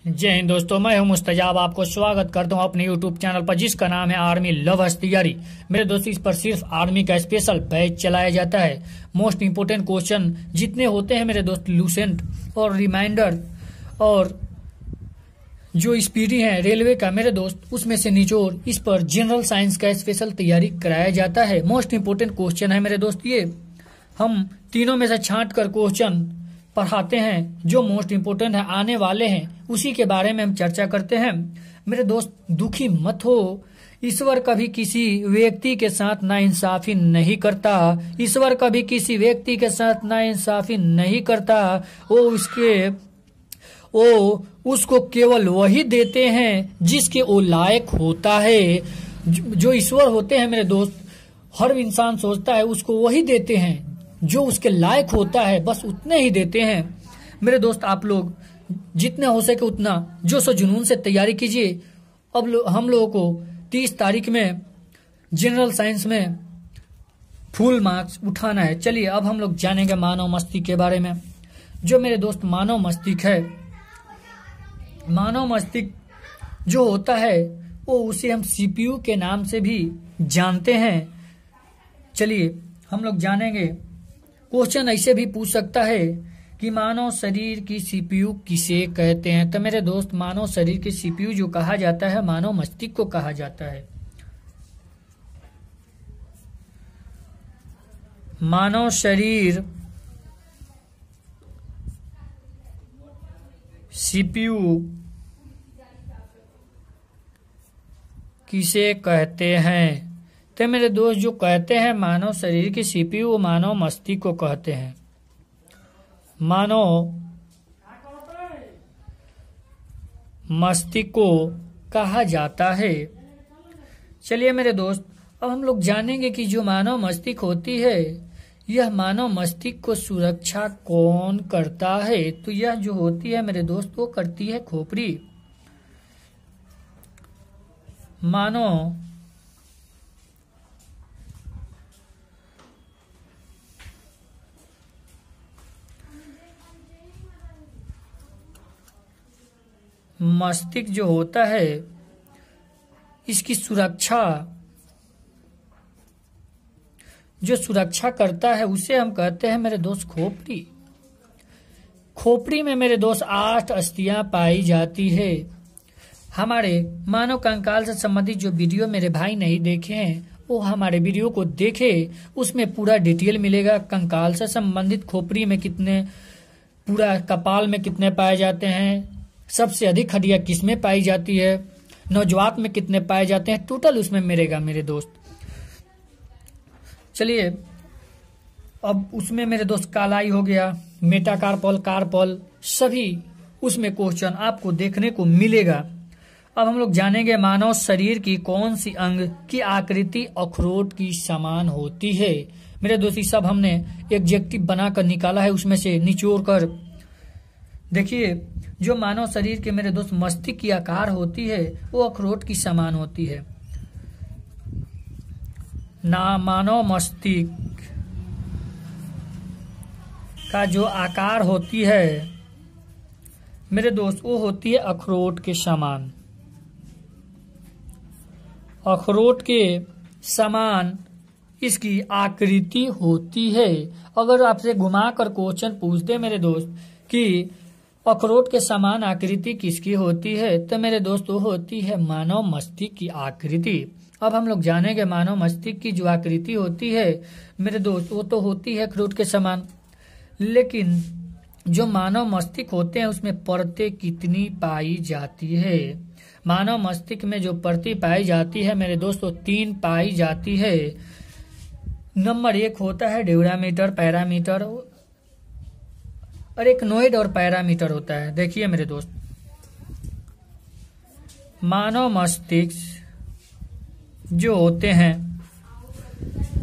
जय हिंद दोस्तों, मैं हूं मुस्तजाब। आपको स्वागत करता हूं अपने यूट्यूब चैनल पर जिसका नाम है आर्मी लवर्स तैयारी। मेरे दोस्तों, इस पर सिर्फ आर्मी का स्पेशल बैच चलाया जाता है। मोस्ट इंपोर्टेंट क्वेश्चन जितने होते हैं मेरे दोस्त, लूसेंट और रिमाइंडर और जो स्पीडी है रेलवे का मेरे दोस्त, उसमें से निचोड़ इस पर जनरल साइंस का स्पेशल तैयारी कराया जाता है। मोस्ट इंपोर्टेंट क्वेश्चन है मेरे दोस्त। ये हम तीनों में से छांट कर क्वेश्चन पढ़ाते हैं जो मोस्ट इम्पोर्टेंट है, आने वाले हैं, उसी के बारे में हम चर्चा करते हैं। मेरे दोस्त, दुखी मत हो। ईश्वर कभी किसी व्यक्ति के साथ नाइंसाफी नहीं करता। ईश्वर कभी किसी व्यक्ति के साथ नाइंसाफी नहीं करता। वो उसको केवल वही देते हैं जिसके वो लायक होता है। जो ईश्वर होते हैं मेरे दोस्त, हर इंसान सोचता है उसको वही देते हैं जो उसके लायक होता है, बस उतने ही देते हैं। मेरे दोस्त, आप लोग जितना हो सके उतना जोश और जुनून से तैयारी कीजिए। अब हम लोगों को 30 तारीख में जनरल साइंस में फुल मार्क्स उठाना है। चलिए अब हम लोग जानेंगे मानव मस्तिष्क के बारे में। जो मेरे दोस्त मानव मस्तिष्क है, मानव मस्तिष्क जो होता है वो उसे हम सीपीयू के नाम से भी जानते हैं। चलिए हम लोग जानेंगे। क्वेश्चन ऐसे भी पूछ सकता है कि मानव शरीर की सीपीयू किसे कहते हैं। तो मेरे दोस्त, मानव शरीर की सीपीयू जो कहा जाता है, मानव मस्तिष्क को कहा जाता है। मानव शरीर सीपीयू किसे कहते हैं? तो मेरे दोस्त, जो कहते हैं मानव शरीर की सीपीयू, वो मानव मस्तिष्क को कहते हैं। मानव मस्तिष्क को कहा जाता है। चलिए मेरे दोस्त, अब हम लोग जानेंगे कि जो मानव मस्तिष्क होती है, यह मानव मस्तिष्क को सुरक्षा कौन करता है? तो यह जो होती है मेरे दोस्त, वो करती है खोपड़ी। मानव मस्तिष्क जो होता है, इसकी सुरक्षा करता है, उसे हम कहते हैं मेरे दोस्त खोपड़ी। खोपड़ी में मेरे दोस्त 8 अस्थियां पाई जाती है। हमारे मानव कंकाल से संबंधित जो वीडियो मेरे भाई नहीं देखे हैं, वो हमारे वीडियो को देखे। उसमें पूरा डिटेल मिलेगा। कंकाल से संबंधित खोपड़ी में कितने, पूरा कपाल में कितने पाए जाते हैं, सबसे अधिक हड्डियां किसमें पाई जाती है, नौजवात में कितने पाए जाते हैं, टोटल उसमें मिलेगा मेरे दोस्त। चलिए अब उसमें मेरे दोस्त कालाई हो गया, मेटाकार्पल, कार्पल, सभी उसमें क्वेश्चन आपको देखने को मिलेगा। अब हम लोग जानेंगे मानव शरीर की कौन सी अंग की आकृति अखरोट की समान होती है। मेरे दोस्त, सब हमने एग्जेक्टिव बनाकर निकाला है, उसमें से निचोड़ कर देखिए। जो मानव शरीर के मेरे दोस्त मस्तिष्क की आकार होती है, वो अखरोट की समान होती है। मानव मस्तिष्क का जो आकार होती है मेरे दोस्त, वो होती है अखरोट के समान। अखरोट के समान इसकी आकृति होती है। अगर आपसे घुमाकर क्वेश्चन पूछते मेरे दोस्त कि अखरोट के समान आकृति किसकी होती है, तो मेरे दोस्त वो होती है मानव मस्तिष्क की आकृति। अब हम लोग जानेंगे मानव मस्तिष्क की जो आकृति होती है मेरे दोस्त, वो तो होती है अखरोट के समान। लेकिन जो मानव मस्तिष्क होते हैं उसमें परतें कितनी पाई जाती है? मानव मस्तिष्क में जो परतें पाई जाती है मेरे दोस्त, वो 3 पाई जाती है। नंबर 1 होता है ड्यूरामीटर, पैरामीटर, और एक नोइड और पैरामीटर होता है। देखिए मेरे दोस्त, मानव मस्तिष्क जो होते हैं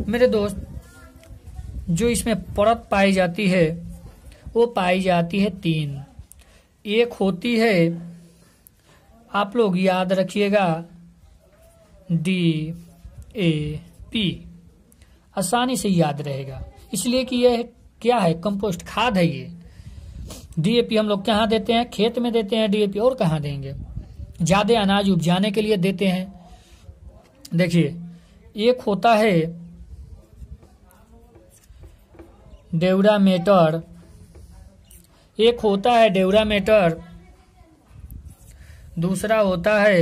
मेरे दोस्त, जो इसमें परत पाई जाती है वो पाई जाती है 3। एक होती है, आप लोग याद रखिएगा, DAP, आसानी से याद रहेगा, इसलिए कि यह क्या है, कंपोस्ट खाद है। ये डीएपी हम लोग कहाँ देते हैं? खेत में देते हैं डीएपी, और कहाँ देंगे? ज्यादा अनाज उपजाने के लिए देते हैं। देखिए, एक होता है डेउरामेटर, एक होता है डेउरामेटर, दूसरा होता है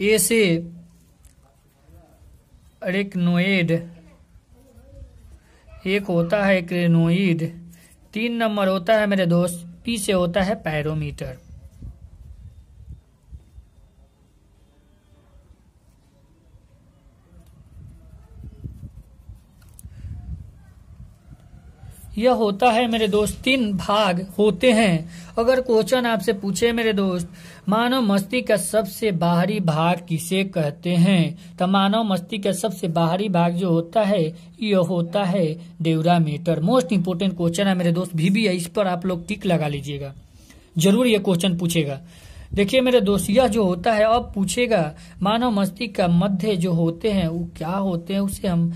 एसे अरेक्नोइड, एक होता है क्रेनोइड, 3 नंबर होता है मेरे दोस्त पी से होता है पैरोमीटर। यह होता है मेरे दोस्त 3 भाग होते हैं। अगर क्वेश्चन आपसे पूछे मेरे दोस्त मानव मस्तिष्क का सबसे बाहरी भाग किसे कहते हैं, तो मानव मस्तिष्क का सबसे बाहरी भाग जो होता है यह होता है डेउरामेटर। मोस्ट इंपोर्टेंट क्वेश्चन है मेरे दोस्त, भी है, इस पर आप लोग टिक लगा लीजिएगा, जरूर ये क्वेश्चन पूछेगा। देखिए मेरे दोस्त, यह जो होता है अब पूछेगा मानव मस्तिष्क का मध्य जो होते हैं वो क्या होते हैं, उसे हम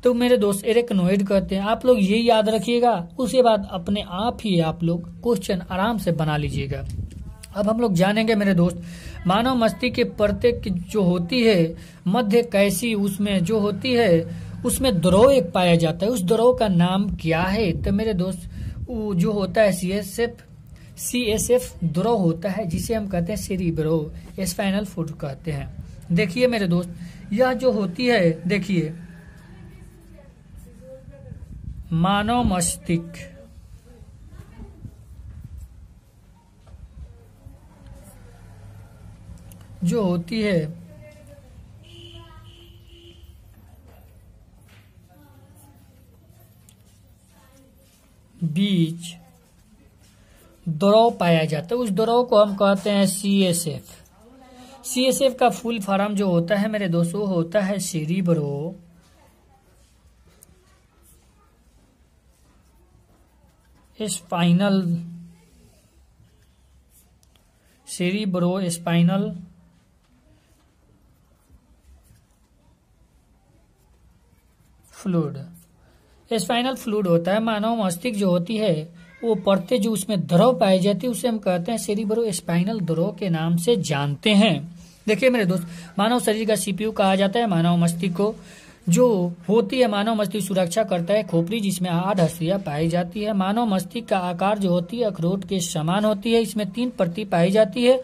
तो मेरे दोस्त एरेक्नोइड कहते हैं। आप लोग ये याद रखिएगा, उसके बाद अपने आप ही आप लोग क्वेश्चन आराम से बना लीजिएगा। अब हम लोग जानेंगे मेरे दोस्त मानव मस्तिष्क के प्रत्येक जो होती है मध्य कैसी, उसमें जो होती है उसमें द्रव एक पाया जाता है, उस द्रव का नाम क्या है? तो मेरे दोस्त वो जो होता है सीएसएफ द्रव होता है, जिसे हम कहते हैं सेरिब्रो स्पाइनल फ्लूइड कहते हैं। देखिए मेरे दोस्त, यह जो होती है, देखिए मानव मस्तिष्क जो होती है बीच द्रव पाया जाता है, उस द्रव को हम कहते हैं सीएसएफ। सीएसएफ का फुल फॉर्म जो होता है मेरे दोस्तों होता है cerebro spinal fluid. Spinal fluid होता है मानव मस्तिष्क जो होती है वो परतें जो उसमें द्रव पाई जाती है उसे हम कहते हैं सेरिब्रो स्पाइनल द्रव के नाम से जानते हैं। देखिए मेरे दोस्त, मानव शरीर का सीपीयू कहा जाता है मानव मस्तिष्क को। जो होती है मानव मस्तिष्क सुरक्षा करता है खोपड़ी, जिसमें 8 हड्डियां पाई जाती है। मानव मस्तिष्क का आकार जो होती है अखरोट के समान होती है, इसमें 3 प्रति पाई जाती है,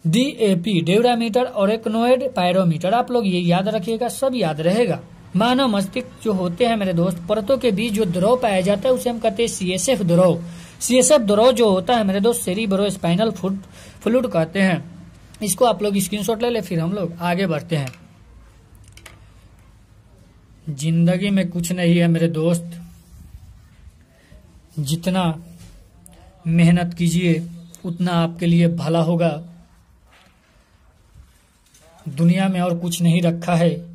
डीएपी डेउरामीटर और एरेक्नोइड पैरोमीटर। आप लोग ये याद रखिएगा, सब याद रहेगा। मानव मस्तिष्क जो होते हैं मेरे दोस्त परतों के बीच जो द्रव पाया जाता है उसे हम कहते हैं सीएसएफ द्रव। सीएसएफ द्रव जो होता है मेरे दोस्त सेरिब्रो स्पाइनल फ्लूइड कहते हैं। इसको आप लोग स्क्रीनशॉट ले ले, फिर हम लोग आगे बढ़ते हैं। जिंदगी में कुछ नहीं है मेरे दोस्त, जितना मेहनत कीजिए उतना आपके लिए भला होगा। दुनिया में और कुछ नहीं रखा है,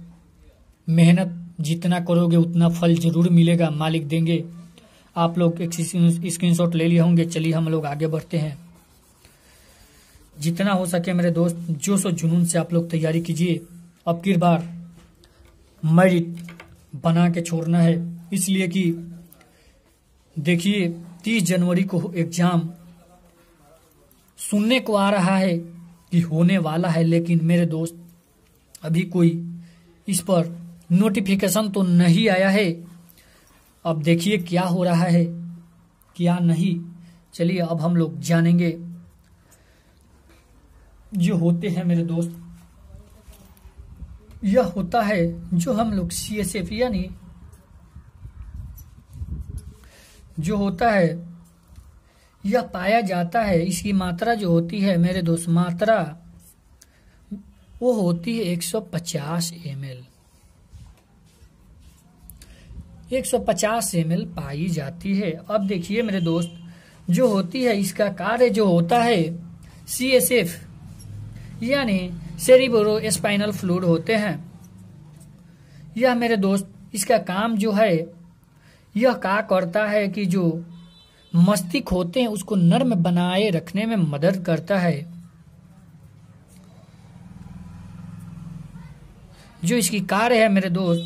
मेहनत जितना करोगे उतना फल जरूर मिलेगा, मालिक देंगे। आप लोग एक स्क्रीनशॉट ले लिए होंगे। चलिए हम लोग आगे बढ़ते हैं। जितना हो सके मेरे दोस्त जोश और जुनून से आप लोग तैयारी कीजिए। अब की बार मेरिट बना के छोड़ना है, इसलिए कि देखिए 30 जनवरी को एग्जाम सुनने को आ रहा है कि होने वाला है, लेकिन मेरे दोस्त अभी कोई इस पर नोटिफिकेशन तो नहीं आया है। अब देखिए क्या हो रहा है क्या नहीं। चलिए अब हम लोग जानेंगे जो होते हैं मेरे दोस्त। यह होता है जो हम लोग सीएसएफ यानी जो होता है यह पाया जाता है। इसकी मात्रा जो होती है मेरे दोस्त, मात्रा वो होती है 150 ml। 150 ml पाई जाती है। अब देखिए मेरे दोस्त, जो होती है इसका कार्य जो होता है सीएसएफ यानी सेरिब्रो स्पाइनल फ्लूइड होते हैं। यह मेरे दोस्त इसका काम जो है यह क्या करता है कि जो मस्तिष्क होते हैं उसको नर्म बनाए रखने में मदद करता है। जो इसकी कार्य है मेरे दोस्त,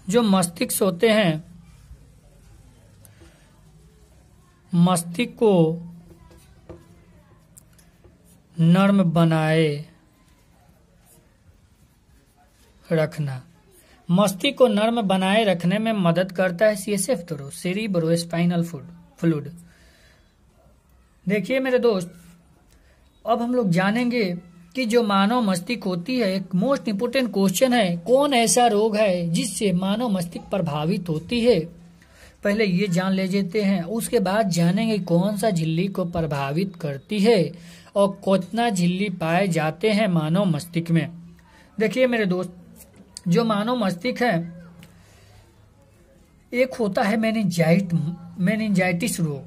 जो मस्तिष्क होते हैं मस्तिष्क को नर्म बनाए रखना। मस्तिष्क को नर्म बनाए रखने में मदद करता है सीएसएफ थ्रो, सेरिब्रोस्पाइनल फ्लूइड। देखिए मेरे दोस्त, अब हम लोग जानेंगे कि जो मानव मस्तिष्क होती है, एक मोस्ट इम्पोर्टेंट क्वेश्चन है, कौन ऐसा रोग है जिससे मानव मस्तिष्क प्रभावित होती है। पहले ये जान ले लेते हैं, उसके बाद जानेंगे कौन सा झिल्ली को प्रभावित करती है और कितना झिल्ली पाए जाते हैं मानव मस्तिष्क में। देखिए मेरे दोस्त, जो मानव मस्तिष्क है, एक होता है मेनिंजाइटिस रोग,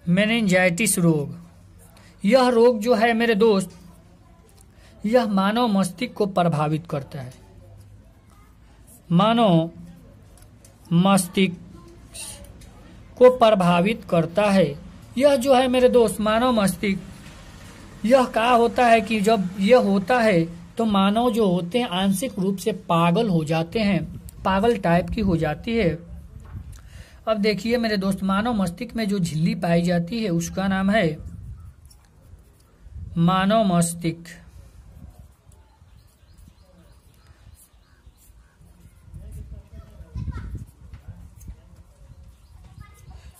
मेनिंजाइटिस रोग। यह रोग जो है मेरे दोस्त, यह मानव मस्तिष्क को प्रभावित करता है। मानव मस्तिष्क को प्रभावित करता है। यह जो है मेरे दोस्त मानव मस्तिष्क, यह क्या होता है कि जब यह होता है तो मानव जो होते हैं आंशिक रूप से पागल हो जाते हैं, पागल टाइप की हो जाती है। अब देखिए मेरे दोस्त, मानव मस्तिष्क में जो झिल्ली पाई जाती है उसका नाम है मानव मस्तिष्क।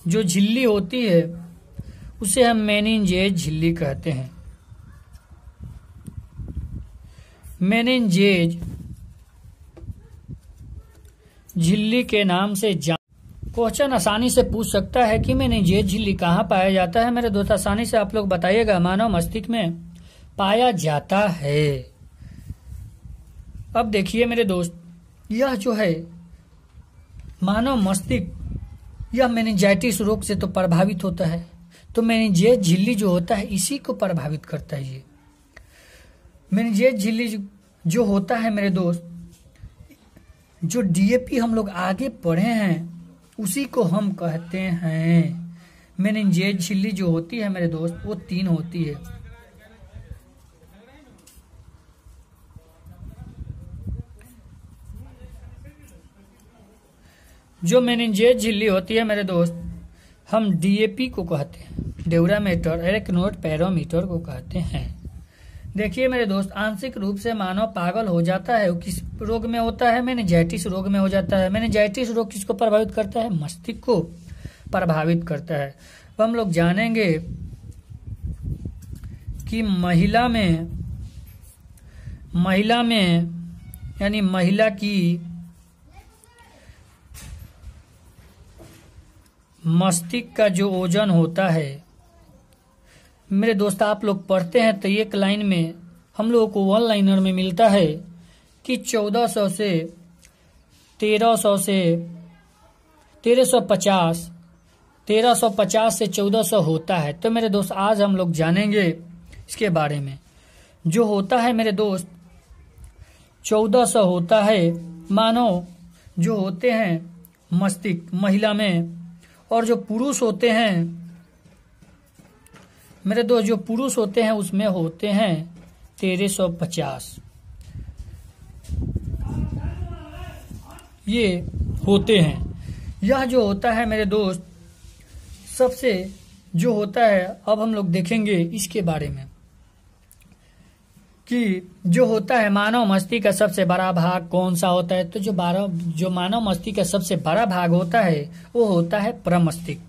जो झिल्ली होती है उसे हम मेनिंजेज झिल्ली कहते हैं। मेनिंजेज झिल्ली के नाम से क्वेश्चन आसानी से पूछ सकता है कि मेनिंजेज झिल्ली कहाँ पाया जाता है। मेरे दोस्त आसानी से आप लोग बताइएगा। मानव मस्तिष्क में पाया जाता है। अब देखिए मेरे दोस्त, यह जो है मानव मस्तिष्क, यह मेनिंजाइटिस रोग से तो प्रभावित होता है, तो मेनिंजेज झिल्ली जो होता है इसी को प्रभावित करता है। ये मेनिंजेज झिल्ली जो होता है मेरे दोस्त, जो डीएपी हम लोग आगे पढ़े हैं उसी को हम कहते हैं। मेनिंजेज झिल्ली जो होती है मेरे दोस्त, वो 3 होती है। जो मेनिंजेज झिल्ली होती है मेरे दोस्त, हम डीएपी को कहते हैं, डेउरामेटर एरेक्नोइड पैरामीटर को कहते हैं। देखिए मेरे दोस्त, आंशिक रूप से मानव पागल हो जाता है। किस रोग में होता है? मेनिंजाइटिस रोग में हो जाता है। मेनिंजाइटिस रोग किसको प्रभावित करता है? मस्तिष्क को प्रभावित करता है। अब हम लोग जानेंगे कि महिला में यानी महिला की मस्तिष्क का जो ओजन होता है मेरे दोस्त, आप लोग पढ़ते हैं तो एक लाइन में हम लोगों को 1 लाइनर में मिलता है कि 1350 से 1400 होता है। तो मेरे दोस्त आज हम लोग जानेंगे इसके बारे में। जो होता है मेरे दोस्त 1400 होता है मानव जो होते हैं मस्तिष्क महिला में, और जो पुरुष होते हैं मेरे दोस्त, जो पुरुष होते हैं उसमें होते हैं 1350। ये होते हैं। यह जो होता है मेरे दोस्त सबसे जो होता है, अब हम लोग देखेंगे इसके बारे में कि जो होता है मानव मस्तिष्क का सबसे बड़ा भाग कौन सा होता है। तो जो मानव मस्तिष्क का सबसे बड़ा भाग होता है वो होता है प्रमस्तिष्क।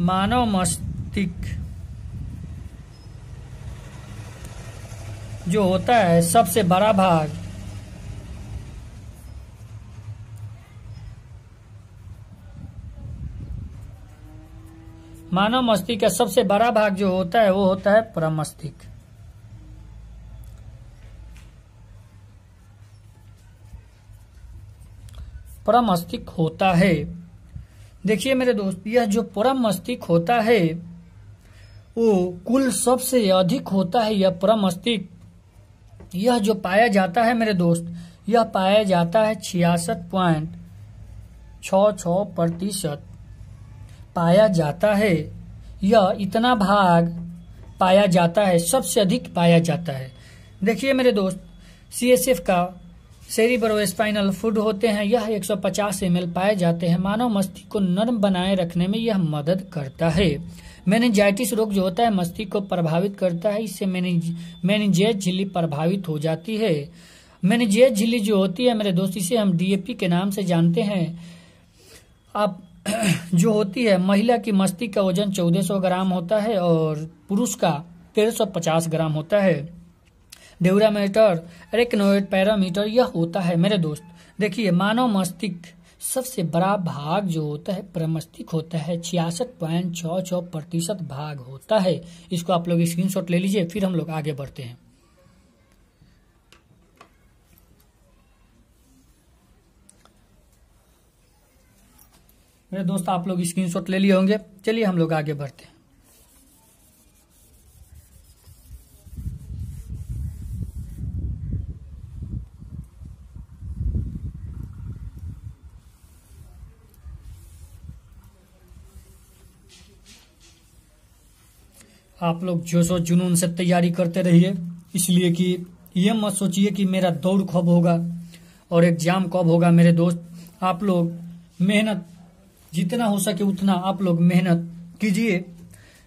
मानव मस्तिष्क जो होता है सबसे बड़ा भाग मानव मस्तिष्क का सबसे बड़ा भाग जो होता है वो होता है प्रमस्तिष्क। प्रमस्तिष्क होता है। देखिए मेरे दोस्त, यह जो प्रमस्तिष्क होता है वो कुल सबसे अधिक होता है। यह प्रमस्तिष्क यह जो पाया जाता है मेरे दोस्त, यह पाया जाता है 66.66% पाया जाता है। यह इतना भाग पाया जाता है, सबसे अधिक पाया जाता है। देखिए मेरे दोस्त, CSF का सेरिब्रोस्पाइनल फ्लूइड होते हैं, यह 150 ml पाए जाते हैं। मानव मस्तिष्क को नर्म बनाए रखने में यह मदद करता है। मेनिंजाइटिस रोग जो होता है मस्तिष्क को प्रभावित करता है, इससे मेनिंजेस झिल्ली प्रभावित हो जाती है। मेनिंजेस झिल्ली जो होती है मेरे दोस्त, इसे हम DAP के नाम से जानते हैं। आप जो होती है, महिला की मस्तिष्क का वजन 1400 ग्राम होता है और पुरुष का 1350 ग्राम होता है। ड्यूरामीटर, एरेक्नोइड पैरामीटर यह होता है मेरे दोस्त। देखिए, मानव मस्तिष्क सबसे बड़ा भाग जो होता है प्रमस्तिष्क होता है, 66.66% भाग होता है। इसको आप लोग स्क्रीनशॉट ले लीजिए, फिर हम लोग आगे बढ़ते हैं। मेरे दोस्त, आप लोग स्क्रीनशॉट ले लिए होंगे। चलिए हम लोग आगे बढ़ते हैं। आप लोग जोश और जुनून से तैयारी करते रहिए, इसलिए कि ये मत सोचिए कि मेरा दौड़ कब होगा और एग्जाम कब होगा। मेरे दोस्त, आप लोग मेहनत जितना हो सके उतना आप लोग मेहनत कीजिए।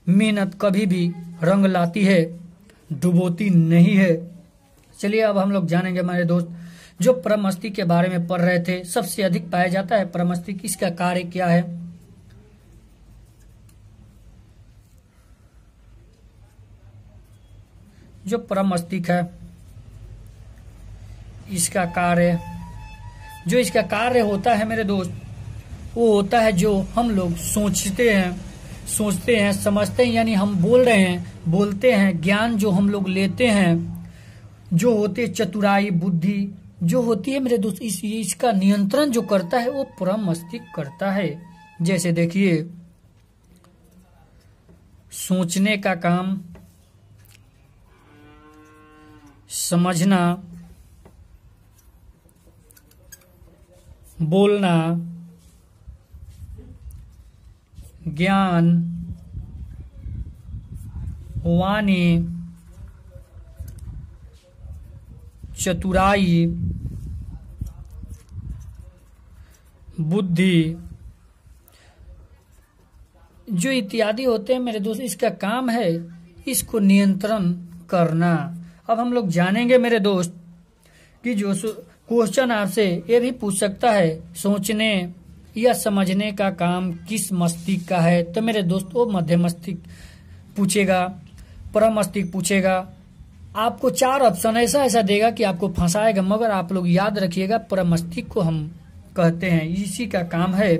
मेहनत कभी भी रंग लाती है, डुबोती नहीं है। चलिए अब हम लोग जानेंगे मेरे दोस्त, जो प्रमस्तिष्क के बारे में पढ़ रहे थे, सबसे अधिक पाया जाता है प्रमस्तिष्क। इसका कार्य क्या है? जो प्रमस्तिष्क है इसका कार्य होता है मेरे दोस्त, वो होता है जो हम लोग सोचते हैं, समझते हैं, यानी हम बोलते हैं, ज्ञान जो हम लोग लेते हैं, जो होते चतुराई, बुद्धि जो होती है मेरे दोस्त, इसका नियंत्रण जो करता है वो प्रमस्तिष्क करता है। जैसे देखिए, सोचने का काम, समझना, बोलना, ज्ञान, वाणी, चतुराई, बुद्धि जो इत्यादि होते हैं मेरे दोस्त, इसका काम है इसको नियंत्रण करना। अब हम लोग जानेंगे मेरे दोस्त कि जो क्वेश्चन आपसे ये भी पूछ सकता है, सोचने या समझने का काम किस मस्तिष्क का है? तो मेरे दोस्त वो मध्य मस्तिष्क पूछेगा, प्रमस्तिष्क पूछेगा। आपको 4 ऑप्शन ऐसा देगा कि आपको फंसाएगा, मगर आप लोग याद रखिएगा प्रमस्तिष्क को हम कहते हैं, इसी का काम है।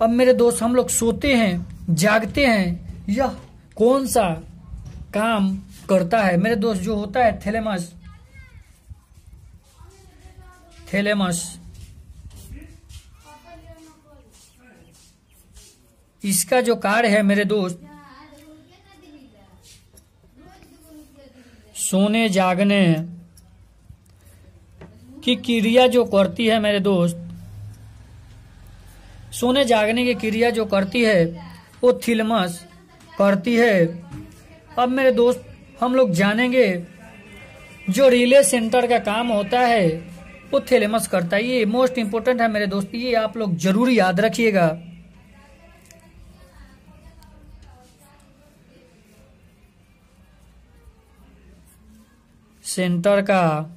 अब मेरे दोस्त, हम लोग सोते हैं, जागते हैं, यह कौन सा काम करता है? मेरे दोस्त, जो होता है थैलेमस, इसका जो कार्य है मेरे दोस्त, सोने जागने की क्रिया जो करती है मेरे दोस्त, सोने जागने की क्रिया जो करती है वो थैलेमस करती है। अब मेरे दोस्त, हम लोग जानेंगे जो रिले सेंटर का काम होता है वो थैलेमस करता है। ये मोस्ट इंपोर्टेंट है मेरे दोस्त, ये आप लोग जरूर याद रखिएगा। सेंटर का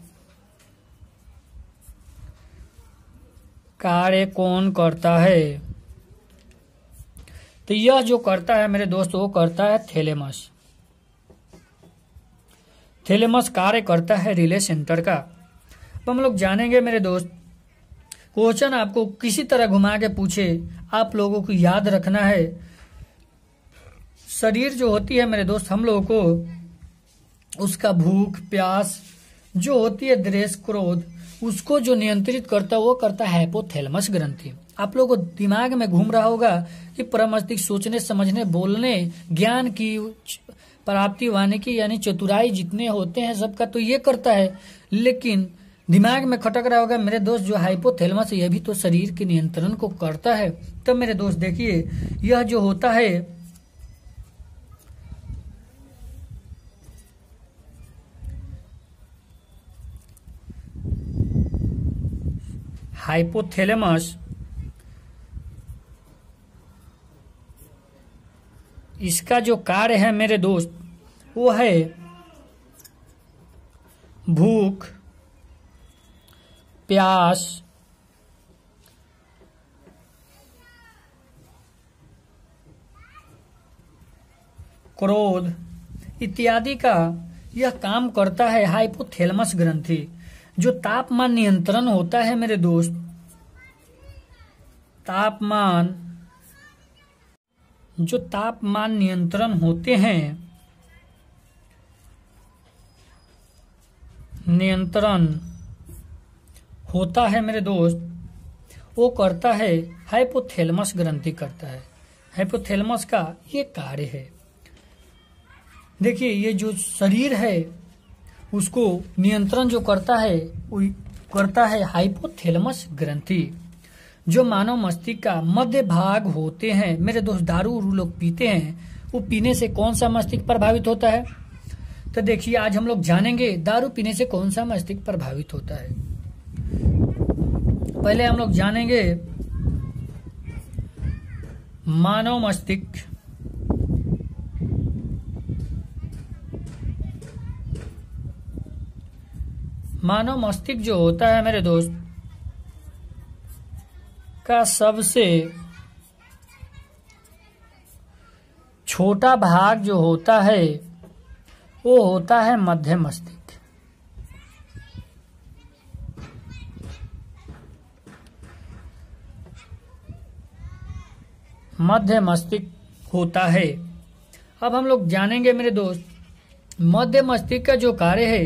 कार्य कौन करता है? तो यह जो करता है मेरे दोस्त, वो करता है थैलेमस। थैलेमस कार्य करता है रिले सेंटर का। तो हम लोग जानेंगे मेरे दोस्त, क्वेश्चन आपको किसी तरह घुमा के पूछे, आप लोगों को याद रखना है, शरीर जो होती है मेरे दोस्त, हम लोगों को उसका भूख प्यास जो होती है, द्वेष क्रोध, उसको जो नियंत्रित करता है वो करता है हाइपोथैलेमस ग्रंथि। आप लोगों को दिमाग में घूम रहा होगा कि प्रमस्तिष्क सोचने, समझने, बोलने, ज्ञान की प्राप्ति, वाणी की यानी चतुराई जितने होते हैं सबका तो ये करता है, लेकिन दिमाग में खटक रहा होगा मेरे दोस्त, जो हाइपोथैलेमस यह भी तो शरीर के नियंत्रण को करता है। तब मेरे दोस्त देखिए, यह जो होता है हाइपोथैलेमस इसका जो कार्य है मेरे दोस्त वो है भूख, प्यास, क्रोध इत्यादि का यह काम करता है हाइपोथैलेमस ग्रंथि। जो तापमान नियंत्रण होता है मेरे दोस्त, जो तापमान नियंत्रण होते हैं, नियंत्रण होता है मेरे दोस्त, वो करता है हाइपोथैलेमस ग्रंथि करता है। हाइपोथैलेमस का ये कार्य है। देखिए ये जो शरीर है उसको नियंत्रण जो करता है वो करता है हाइपोथैलेमस ग्रंथि। जो मानव मस्तिष्क का मध्य भाग होते हैं मेरे दोस्त, दारू लोग पीते हैं, वो पीने से कौन सा मस्तिष्क प्रभावित होता है? तो देखिए आज हम लोग जानेंगे दारू पीने से कौन सा मस्तिष्क प्रभावित होता है। पहले हम लोग जानेंगे मानव मस्तिष्क। मानव मस्तिष्क जो होता है मेरे दोस्त का सबसे छोटा भाग जो होता है वो होता है मध्य मस्तिष्क। मध्य मस्तिष्क होता है। अब हम लोग जानेंगे मेरे दोस्त मध्य मस्तिष्क का जो कार्य है,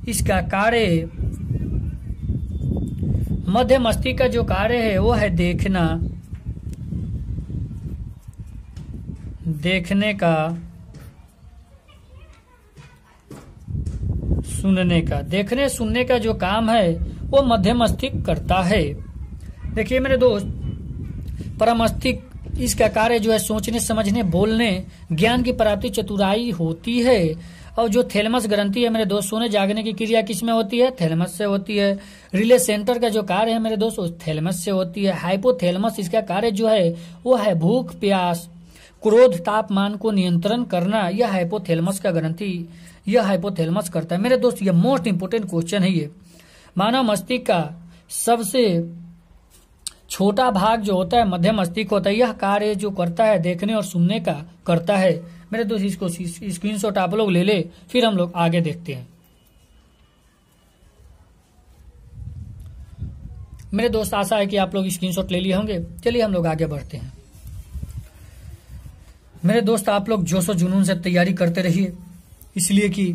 इसका कार्य मध्य मस्तिष्क का जो कार्य है वो है देखना, देखने का, सुनने का। देखने सुनने का जो काम है वो मध्य मस्तिष्क करता है। देखिए मेरे दोस्त परमस्तिष्क इसका कार्य जो है सोचने, समझने, बोलने, ज्ञान की प्राप्ति, चतुराई होती है। और जो थैलेमस ग्रंथि है मेरे दोस्त, सोने जागने की क्रिया किसमें होती है? थैलेमस से होती है। रिले सेंटर का जो कार्य है मेरे दोस्त, उस थैलेमस से होती है। हाइपोथैलेमस इसका कार्य जो है वो है भूख, प्यास, क्रोध, तापमान को नियंत्रण करना। यह हाइपोथैलेमस का ग्रंथि, यह हाइपोथैलेमस करता है। मेरे दोस्त ये मोस्ट इंपोर्टेंट क्वेश्चन है ये। मानव मस्तिष्क का सबसे छोटा भाग जो होता है मध्य मस्तिष्क होता है। यह कार्य जो करता है देखने और सुनने का करता है। मेरे दोस्त इसको स्क्रीनशॉट आप लोग ले ले, फिर हम लोग आगे देखते हैं। मेरे दोस्त आशा है कि आप लोग स्क्रीनशॉट ले लिए होंगे। चलिए हम लोग आगे बढ़ते हैं। मेरे दोस्त आप लोग जोशो जुनून से तैयारी करते रहिए, इसलिए कि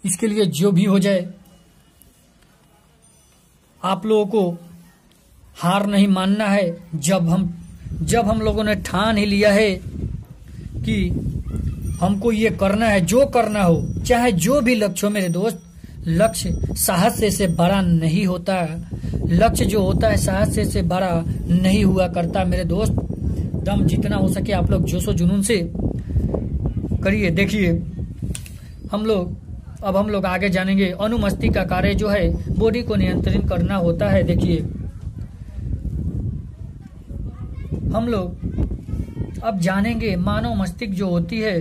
इसके लिए जो भी हो जाए आप लोगों को हार नहीं मानना है। जब हम लोगों ने ठान ही लिया है कि हमको ये करना है, जो करना हो, चाहे जो भी लक्ष्य हो मेरे दोस्त, लक्ष्य साहस से बड़ा नहीं होता। लक्ष्य जो होता है साहस से बड़ा नहीं हुआ करता। मेरे दोस्त दम जितना हो सके आप लोग जोशो जुनून से करिए। देखिए हम लोग आगे जानेंगे अनुमस्तिष्क का कार्य जो है बॉडी को नियंत्रित करना होता है। देखिए हम लोग अब जानेंगे मानव मस्तिष्क जो होती है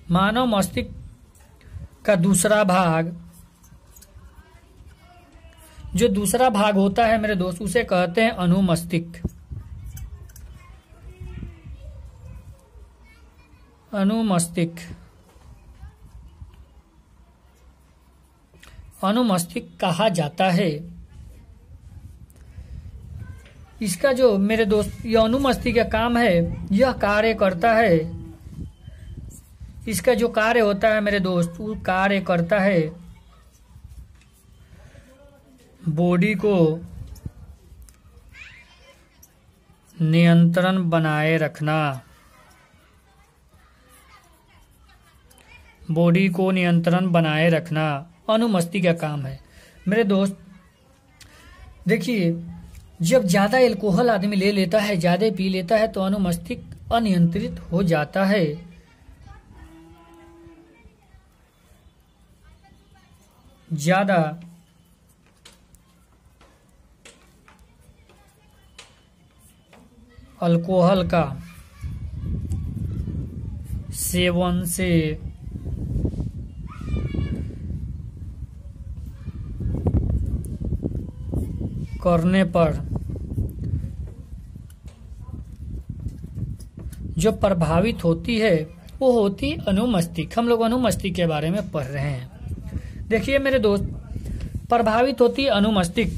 मानव मस्तिष्क का दूसरा भाग, जो दूसरा भाग होता है मेरे दोस्त, उसे कहते हैं अनुमस्तिष्क। अनुमस्तिष्क कहा जाता है। इसका जो मेरे दोस्त यह अनुमस्तिष्क का काम है, यह कार्य करता है। इसका जो कार्य होता है मेरे दोस्त, वो कार्य करता है बॉडी को नियंत्रण बनाए रखना। बॉडी को नियंत्रण बनाए रखना अनुमस्तिष्क का काम है। मेरे दोस्त देखिए जब ज्यादा अल्कोहल आदमी ले लेता है, ज्यादा पी लेता है, तो अनुमस्तिष्क अनियंत्रित हो जाता है। ज्यादा अल्कोहल का सेवन से करने पर जो प्रभावित होती है वो होती अनुमस्तिष्क। हम लोग अनुमस्तिष्क के बारे में पढ़ रहे हैं। देखिए मेरे दोस्त, प्रभावित होती अनुमस्तिष्क।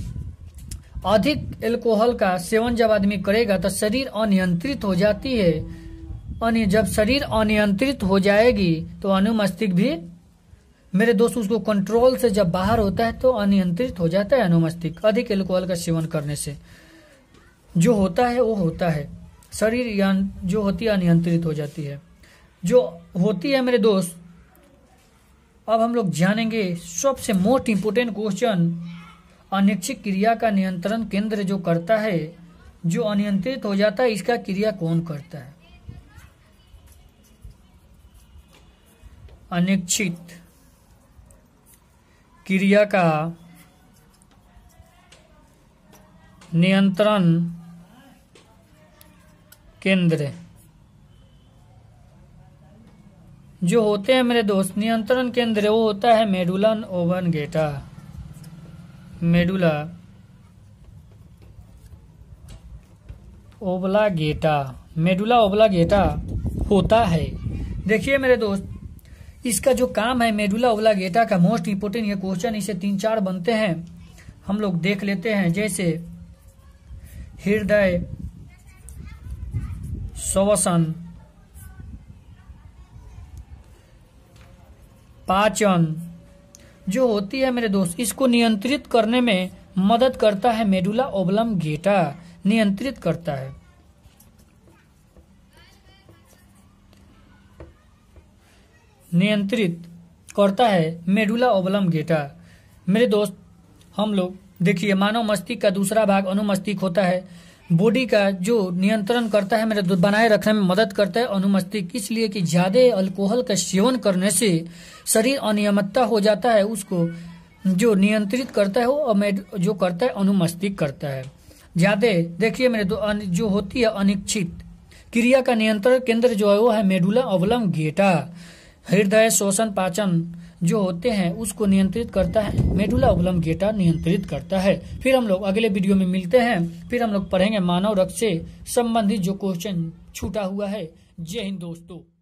अधिक अल्कोहल का सेवन जब आदमी करेगा तो शरीर अनियंत्रित हो जाती है। जब शरीर अनियंत्रित हो जाएगी तो अनुमस्तिष्क भी मेरे दोस्त उसको कंट्रोल से जब बाहर होता है तो अनियंत्रित हो जाता है अनुमस्तिष्क। अधिक अल्कोहल का सेवन करने से जो होता है वो होता है, शरीर जो होती है अनियंत्रित हो जाती है, जो होती है मेरे दोस्त। अब हम लोग जानेंगे सबसे मोस्ट इम्पोर्टेंट क्वेश्चन, अनैच्छिक क्रिया का नियंत्रण केंद्र जो करता है, जो अनियंत्रित हो जाता है, इसका क्रिया कौन करता है? अनैच्छिक क्रिया का नियंत्रण केंद्र जो होते हैं मेरे दोस्त, नियंत्रण केंद्र वो होता है मेडुला ओब्लांगेटा। मेडुला ओब्लांगेटा होता है। देखिए मेरे दोस्त, इसका जो काम है मेडुला ओब्लांगेटा का, मोस्ट इंपोर्टेंट ये क्वेश्चन, इसे 3-4 बनते हैं, हम लोग देख लेते हैं। जैसे हृदय श्वसन, पाचन जो होती है मेरे दोस्त, इसको नियंत्रित करने में मदद करता है मेडुला ओब्लांगेटा, नियंत्रित करता है। नियंत्रित करता है मेडुला ओब्लांगेटा। मेरे दोस्त, हम लोग देखिए, मानव मस्तिष्क का दूसरा भाग अनुमस्तिष्क होता है। बॉडी का जो नियंत्रण करता है मेरे दोस्त, बनाए रखने में मदद करता है अनुमस्तिष्क। इसलिए कि ज्यादा अल्कोहल का सेवन करने से शरीर अनियमितता हो जाता है, उसको जो नियंत्रित करता है वो जो करता है अनुमस्तिष्क करता है। ज्यादा देखिए मेरे दोस्त, जो होती है अनिच्छित क्रिया का नियंत्रण केंद्र जो है वो है मेडुला ओब्लांगेटा। हृदय श्वसन पाचन जो होते हैं उसको नियंत्रित करता है मेडुला ओब्लांगेटा, नियंत्रित करता है। फिर हम लोग अगले वीडियो में मिलते हैं, फिर हम लोग पढ़ेंगे मानव रक्त से संबंधित जो क्वेश्चन छूटा हुआ है। जय हिंद दोस्तों।